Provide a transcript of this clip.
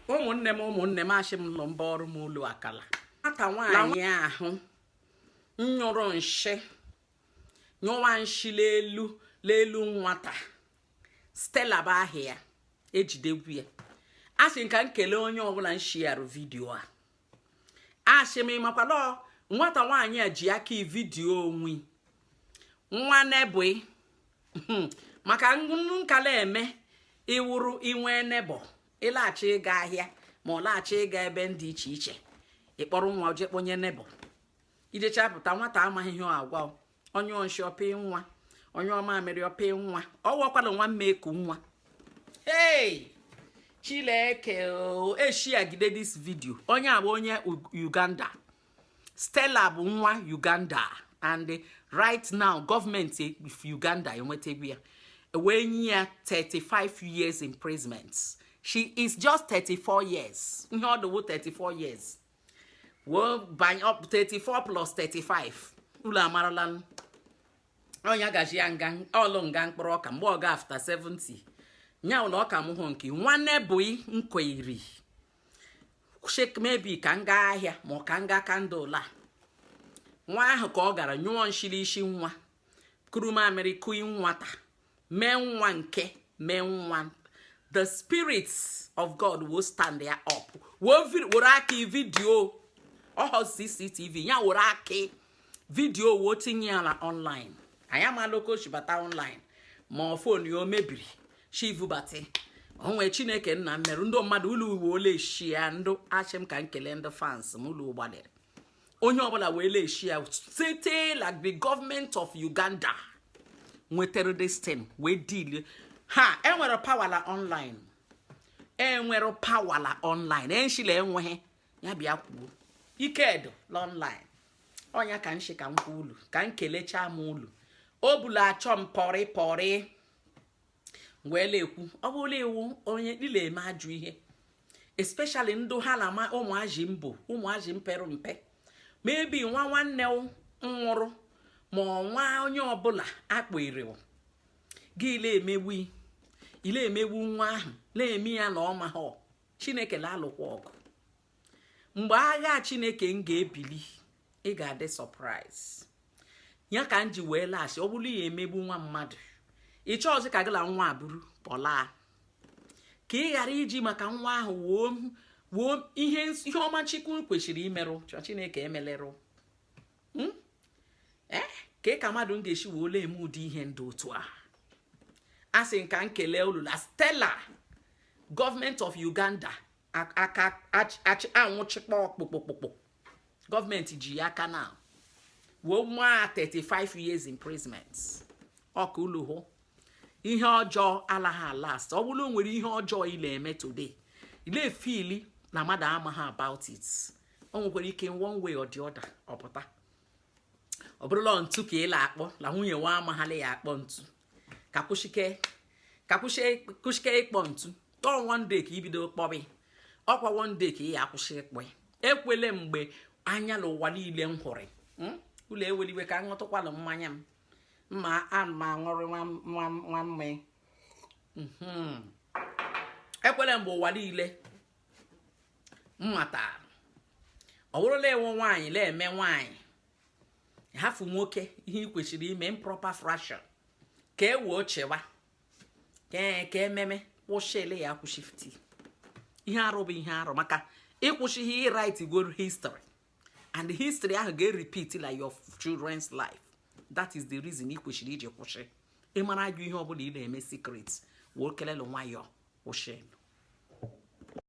ụmụnne m ashị m lụ mba ọrụ m ụlọ akala nwata nwaanyị ahụ nyụrụ nshi nyụwa nshi lelu nwata Stella bụ aha ya ejidegwu ya asị nka nkele onye ọbụla nshiarụ vidiyo a asị m ịmakwala nwata nwaanyị a ji aka vidiyo onwe nwa nebụ maka nkala eme iwuru inwe nebo ịlaghachi ịga ahịa ma ọ laghachi ịga ebe ndị iche iche ịkpọrọ nwa oje kponye nebo ijechapụta nwata amaghị ihe agwa onye onshi ọpị nwa onye ọma mere ọpị nwa ọwakwala nwa mmeku nwa hey Chileke eshiagide this video onye abụ onye Uganda Stella bụ nwa Uganda and right now government of Uganda enwetegwu ya wee nye ya 35 years imprisonment. She is just 34 years. Ihe ọ dịwo 34 years. Well, by up 34 plus 35. Ụlọ amarala onye gaji ya nga ọlụ nga mkpụrụ ọka mgbe ọ ga after 70. Nya ụlọ ọka m hụ nke nwanne bụ nkweri. Shake maybe ka nga ahịa ma ka nga kandụl a. Nwa ahụ ka ọ gara nyụọ nshiri isi nwa. Kuruma Ameriku nwata. Mee nwa nke mee nwa. The spirits of God will stand there up. Were aki video. Oh, CCTV. Ya were aki video wo tinye ala online. Ayama loko shibata online. Ma phone yo mebiri. Shivu bate. Onwe Chineke nna meru ndo mmadụ ulu uwe ole shia ndo achem ka nkele ndo fans mulu gbadere. Onye ọbụla wele shia site like the government of Uganda. Nwetere this thing we deal ha enwere power la online enwere power la online enshile enwehe ya bịa kwuo ikedo la online onya ka nshi ka nkwu ulu ka nkelecha m ulu obula achọ m pori wele ekwu ọbụla ewu onye dile eme ajụ ihe especially ndo ha na ma ụmụaji mbo ụmụaji mperu mpe maybe nwa nwanne nwụrụ ma nwa onye ọbụla akpịrị gị ile emegbu nwa ahụ na-eme ya na ọma ha Chineke la-alụkwa ọgụ mgbe agha Chineke m ga-ebili ị ga-adị surprise ya ka m ji wee laghachi ọ bụrụ ya emegbu nwa mmadụ ịchọ ọzọ ka gịla nwa abụrụ pọla ka ị ghara iji maka nwa ahụ wuo ihe ọma Chukwu kwesịrị imerụ chọ Chineke emelerụ ka mmadụ ga-esi wee ole eme ụdị ihe ndị otu a asị nka nkele ulu la Stella government of Uganda aka anwụchikpa ọkpụkpụkpụ gọọmenti ji ya aka na wee nwa 35 years imprisonment ọka ụlọ hụ ihe ọjọọ alaha last ọ bụrụ nwere ihe ọjọọ ile eme today ile fili na mmadụ amaghị about it o nwekwara ike one way or the other ọpụta ọ bụrụla ntu ka ị la-akpọ la nwunye nwa amaghali ya akpọ ntu ka kwụshike ịkpọ ntu tọọ one day ka ibido kpọbi ọkwa one day ka ị ya akwụsị ịkpọ ekwele mgbe anya n'ụwa niile m hụrụ ụlọ eweliwe ka ṅụtụkwalụ mmanya m mma ama ṅụrụ nwa mmanya ekwele mgbe ụwa niile mmata ọ bụrụla enwe nwaanyị la-eme nwaanyị hafu nwoke ihe ị kwesịrị ime improper fraction ka e wee chewa ka ememe kwụshịle ya kwụshifti ihe arụ bụ ihe arụ maka ịkwụshighị write go history and the history ahụ ga-repeat like your children's life. That is the reason ị kwesịrị iji kwụshị ịmara ajụ ihe ọbụla ị na-eme secret wee kelelu nwayọọ kwụshị